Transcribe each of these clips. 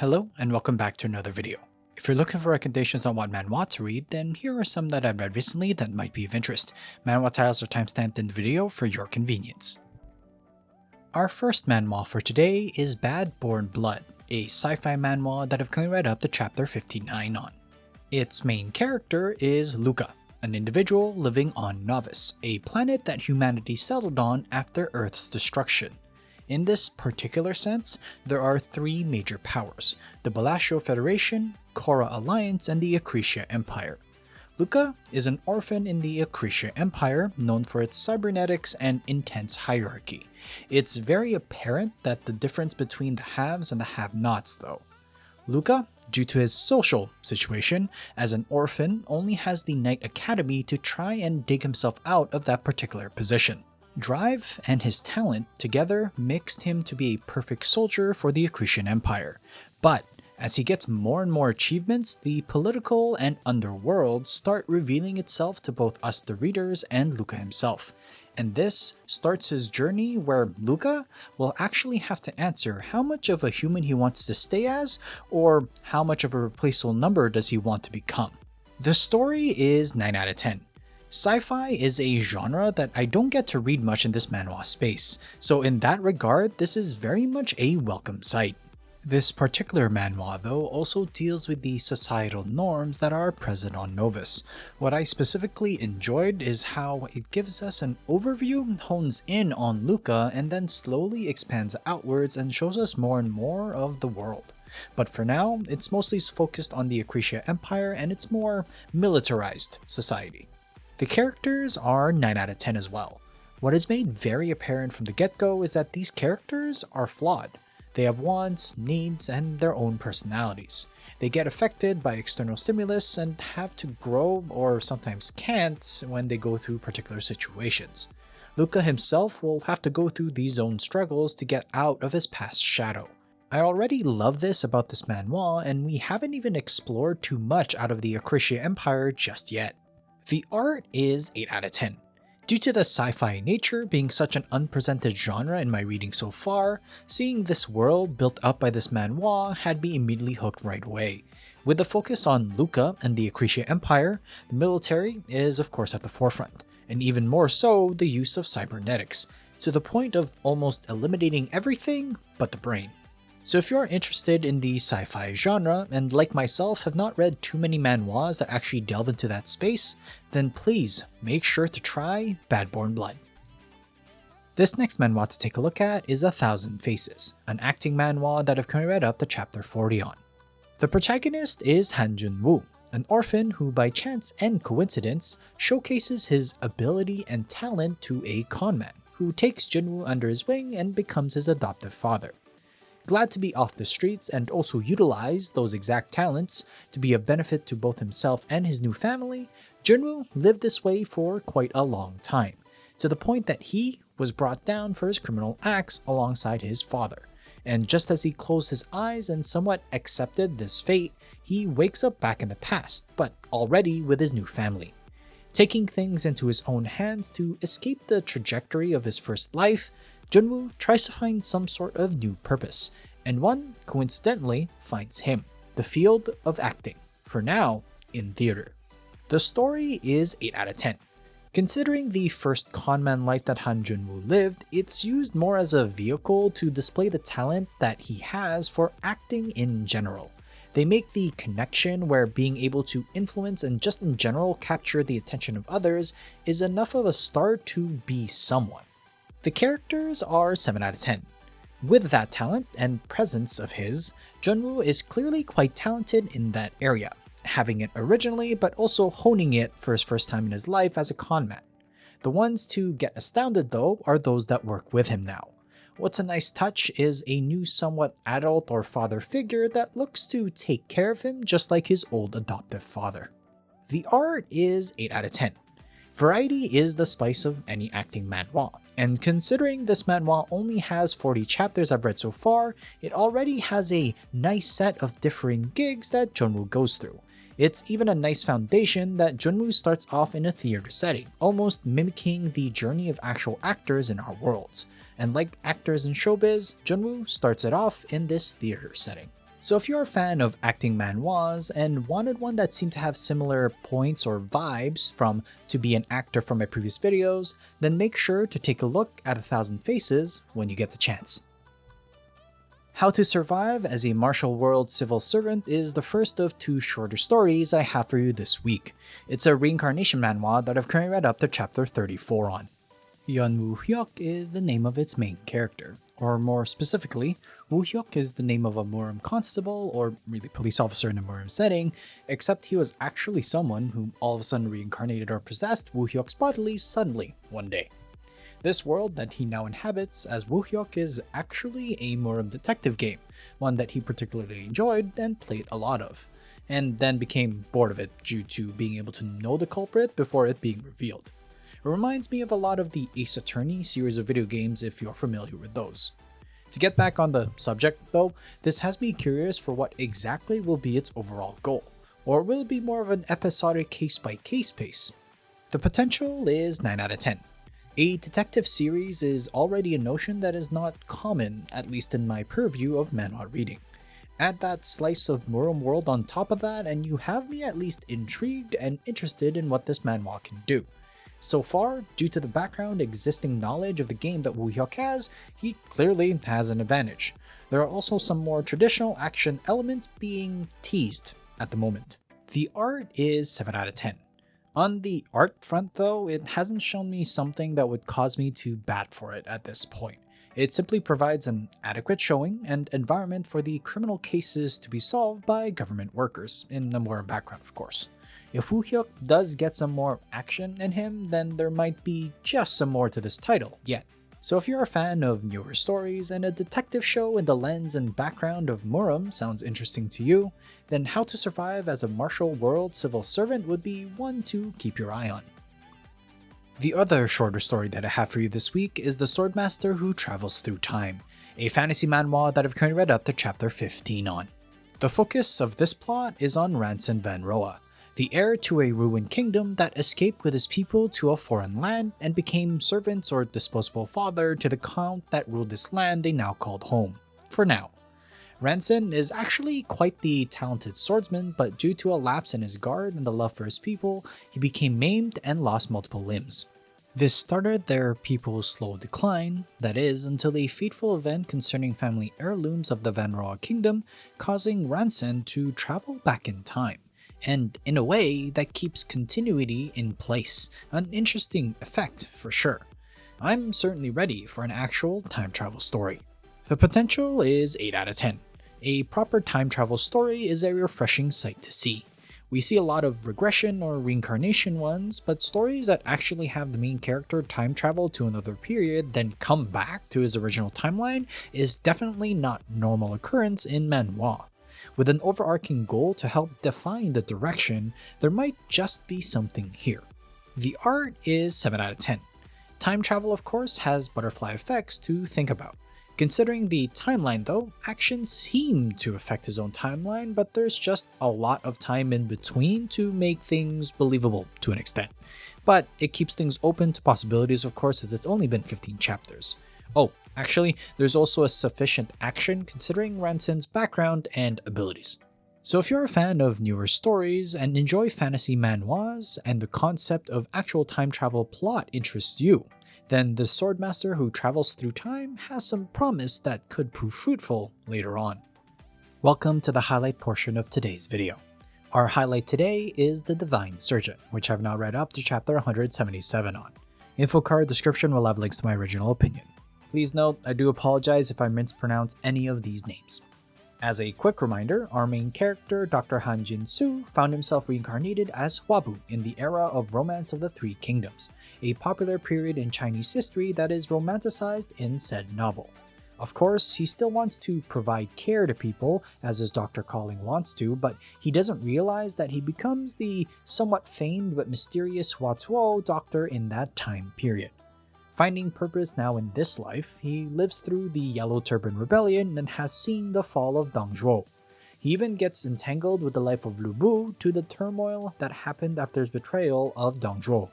Hello and welcome back to another video. If you're looking for recommendations on what manhwa to read, then here are some that I've read recently that might be of interest. Manhwa titles are timestamped in the video for your convenience. Our first manhwa for today is Bad Born Blood, a sci-fi manhwa that I've currently read up to chapter 59 on. Its main character is Luca, an individual living on Novice, a planet that humanity settled on after Earth's destruction. In this particular sense, there are three major powers: the Balascio Federation, Korra Alliance, and the Acacia Empire. Luca is an orphan in the Acacia Empire, known for its cybernetics and intense hierarchy. It's very apparent that the difference between the haves and the have-nots though. Luca, due to his social situation as an orphan, only has the Knight Academy to try and dig himself out of that particular position. Drive and his talent together mixed him to be a perfect soldier for the Acacian Empire. But as he gets more and more achievements, the political and underworld start revealing itself to both us the readers and Luca himself. And this starts his journey where Luca will actually have to answer how much of a human he wants to stay as, or how much of a replaceable number does he want to become. The story is 9 out of 10. Sci-fi is a genre that I don't get to read much in this manhwa space, so in that regard, this is very much a welcome sight. This particular manhwa, though, also deals with the societal norms that are present on Novus. What I specifically enjoyed is how it gives us an overview, hones in on Luca, and then slowly expands outwards and shows us more and more of the world. But for now, it's mostly focused on the Acacia Empire and its more militarized society. The characters are 9 out of 10 as well. What is made very apparent from the get-go is that these characters are flawed. They have wants, needs, and their own personalities. They get affected by external stimulus and have to grow, or sometimes can't, when they go through particular situations. Luca himself will have to go through these own struggles to get out of his past shadow. I already love this about this manhwa, and we haven't even explored too much out of the Acacia Empire just yet. The art is 8 out of 10. Due to the sci-fi nature being such an unpresented genre in my reading so far, seeing this world built up by this manhwa had me immediately hooked right away. With the focus on Luca and the Acacia Empire, the military is of course at the forefront, and even more so the use of cybernetics, to the point of almost eliminating everything but the brain. So if you're interested in the sci-fi genre, and like myself have not read too many manhwas that actually delve into that space, then please make sure to try Bad Born Blood. This next manhwa to take a look at is 1,000 Faces, an acting manhwa that I've currently read up to chapter 40 on. The protagonist is Han Jun-woo, an orphan who by chance and coincidence showcases his ability and talent to a conman, who takes Jun-woo under his wing and becomes his adoptive father. Glad to be off the streets and also utilize those exact talents to be of benefit to both himself and his new family, Jun-woo lived this way for quite a long time, to the point that he was brought down for his criminal acts alongside his father. And just as he closed his eyes and somewhat accepted this fate, he wakes up back in the past, but already with his new family. Taking things into his own hands to escape the trajectory of his first life, Jun-woo tries to find some sort of new purpose, and one, coincidentally, finds him, the field of acting, for now, in theater. The story is 8 out of 10. Considering the first conman life that Han Jun-woo lived, it's used more as a vehicle to display the talent that he has for acting in general. They make the connection where being able to influence and just in general capture the attention of others is enough of a start to be someone. The characters are 7 out of 10. With that talent and presence of his, Jun-woo is clearly quite talented in that area, having it originally but also honing it for his first time in his life as a conman. The ones to get astounded though are those that work with him now. What's a nice touch is a new somewhat adult or father figure that looks to take care of him just like his old adoptive father. The art is 8 out of 10. Variety is the spice of any acting manhwa, and considering this manhwa only has 40 chapters I've read so far, it already has a nice set of differing gigs that Jun-woo goes through. It's even a nice foundation that Jun-woo starts off in a theater setting, almost mimicking the journey of actual actors in our worlds. And like actors in showbiz, Jun-woo starts it off in this theater setting. So if you're a fan of acting manhwas and wanted one that seemed to have similar points or vibes from to be an actor from my previous videos, then make sure to take a look at 1,000 Faces when you get the chance. How to Survive as a Martial World Civil Servant is the first of 2 shorter stories I have for you this week. It's a reincarnation manhwa that I've currently read up to chapter 34 on. Yeon Woo-hyuk is the name of its main character, or more specifically, Woo-hyuk is the name of a Moorim constable, or really police officer in a Moorim setting, except he was actually someone whom all of a sudden reincarnated or possessed Woo-hyuk's bodily suddenly one day. This world that he now inhabits as Woo-hyuk is actually a Moorim detective game, one that he particularly enjoyed and played a lot of, and then became bored of it due to being able to know the culprit before it being revealed. It reminds me of a lot of the Ace Attorney series of video games if you're familiar with those. To get back on the subject though, this has me curious for what exactly will be its overall goal, or will it be more of an episodic case-by-case pace? The potential is 9 out of 10. A detective series is already a notion that is not common, at least in my purview of manhwa reading. Add that slice of Moorim world on top of that and you have me at least intrigued and interested in what this manhwa can do. So far, due to the background existing knowledge of the game that Woo-hyuk has, he clearly has an advantage. There are also some more traditional action elements being teased at the moment. The art is 7 out of 10. On the art front though, it hasn't shown me something that would cause me to bat for it at this point. It simply provides an adequate showing and environment for the criminal cases to be solved by government workers, in the Moorim background of course. If Woo-hyuk does get some more action in him, then there might be just some more to this title yet. So if you're a fan of newer stories and a detective show in the lens and background of Moorim sounds interesting to you, then How to Survive as a Martial World Civil Servant would be one to keep your eye on. The other shorter story that I have for you this week is The Swordmaster Who Travels Through Time, a fantasy manhwa that I've currently read up to chapter 15 on. The focus of this plot is on Ranson Van Roa, the heir to a ruined kingdom that escaped with his people to a foreign land and became servants or disposable father to the count that ruled this land they now called home, for now. Ranson is actually quite the talented swordsman, but due to a lapse in his guard and the love for his people, he became maimed and lost multiple limbs. This started their people's slow decline, that is, until a fateful event concerning family heirlooms of the Van Roa kingdom, causing Ranson to travel back in time. And in a way that keeps continuity in place, an interesting effect for sure. I'm certainly ready for an actual time travel story. The potential is 8 out of 10. A proper time travel story is a refreshing sight to see. We see a lot of regression or reincarnation ones, but stories that actually have the main character time travel to another period then come back to his original timeline is definitely not normal occurrence in manhwa. With an overarching goal to help define the direction, there might just be something here. The art is 7 out of 10. Time travel of course has butterfly effects to think about. Considering the timeline though, actions seem to affect his own timeline, but there's just a lot of time in between to make things believable to an extent. But it keeps things open to possibilities of course, as it's only been 15 chapters. Oh, actually, there's also a sufficient action considering Ranson's background and abilities. So if you're a fan of newer stories and enjoy fantasy manhwas and the concept of actual time travel plot interests you, then the Swordmaster Who Travels Through Time has some promise that could prove fruitful later on. Welcome to the highlight portion of today's video. Our highlight today is The Divine Surgeon, which I've now read up to chapter 177 on. Info card description will have links to my original opinion. Please note, I do apologize if I mispronounce any of these names. As a quick reminder, our main character, Dr. Han Jin-soo, found himself reincarnated as Hwabu in the era of Romance of the Three Kingdoms, a popular period in Chinese history that is romanticized in said novel. Of course, he still wants to provide care to people, as his doctor calling wants to, but he doesn't realize that he becomes the somewhat famed but mysterious Hwatuo doctor in that time period. Finding purpose now in this life, he lives through the Yellow Turban Rebellion and has seen the fall of Dongzhuo. He even gets entangled with the life of Lu Bu to the turmoil that happened after his betrayal of Dongzhuo.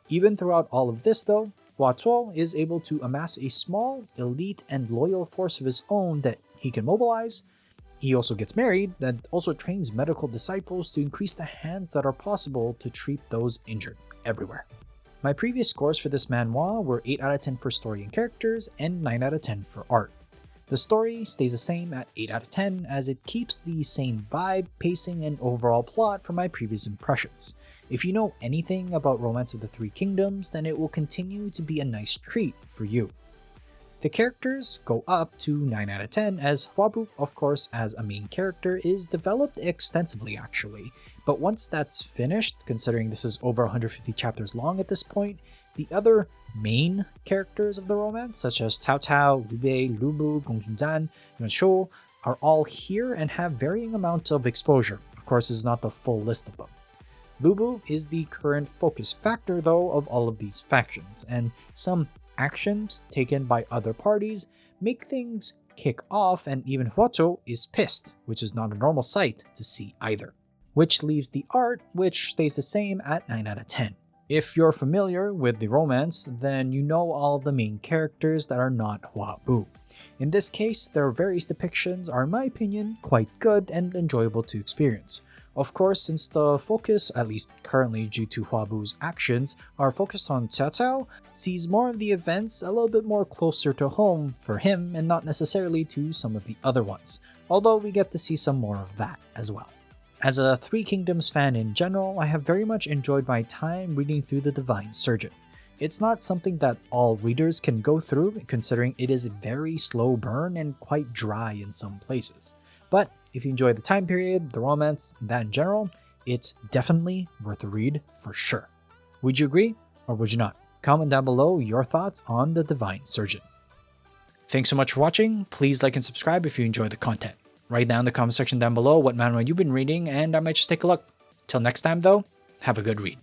Even throughout all of this though, Hwatuo is able to amass a small, elite, and loyal force of his own that he can mobilize He also gets married and also trains medical disciples to increase the hands that are possible to treat those injured everywhere. My previous scores for this manhwa were 8 out of 10 for story and characters and 9 out of 10 for art. The story stays the same at 8 out of 10 as it keeps the same vibe, pacing, and overall plot from my previous impressions. If you know anything about Romance of the Three Kingdoms, then it will continue to be a nice treat for you. The characters go up to 9 out of 10 as Hwabu, of course, as a main character is developed extensively actually, but once that's finished, considering this is over 150 chapters long at this point, the other main characters of the romance, such as Tao Tao, Liu Bei, Lu Bu, Gong Junzan, Yuan Shou, are all here and have varying amounts of exposure. Of course, this is not the full list of them. Lu Bu is the current focus factor though of all of these factions, and some actions taken by other parties make things kick off, and even Hwato is pissed, which is not a normal sight to see either. Which leaves the art, which stays the same at 9 out of 10. If you're familiar with the romance, then you know all of the main characters that are not Hwabu. In this case, their various depictions are in my opinion quite good and enjoyable to experience. Of course, since the focus, at least currently due to Hwabu's actions, are focused on Cao Cao, sees more of the events a little bit more closer to home for him and not necessarily to some of the other ones, although we get to see some more of that as well. As a Three Kingdoms fan in general, I have very much enjoyed my time reading through The Divine Surgeon. It's not something that all readers can go through, considering it is a very slow burn and quite dry in some places. But if you enjoy the time period, the romance, and that in general, it's definitely worth a read for sure. Would you agree or would you not? Comment down below your thoughts on The Divine Surgeon. Thanks so much for watching. Please like and subscribe if you enjoy the content. Write down in the comment section down below what manhwa you've been reading and I might just take a look. Till next time though, have a good read.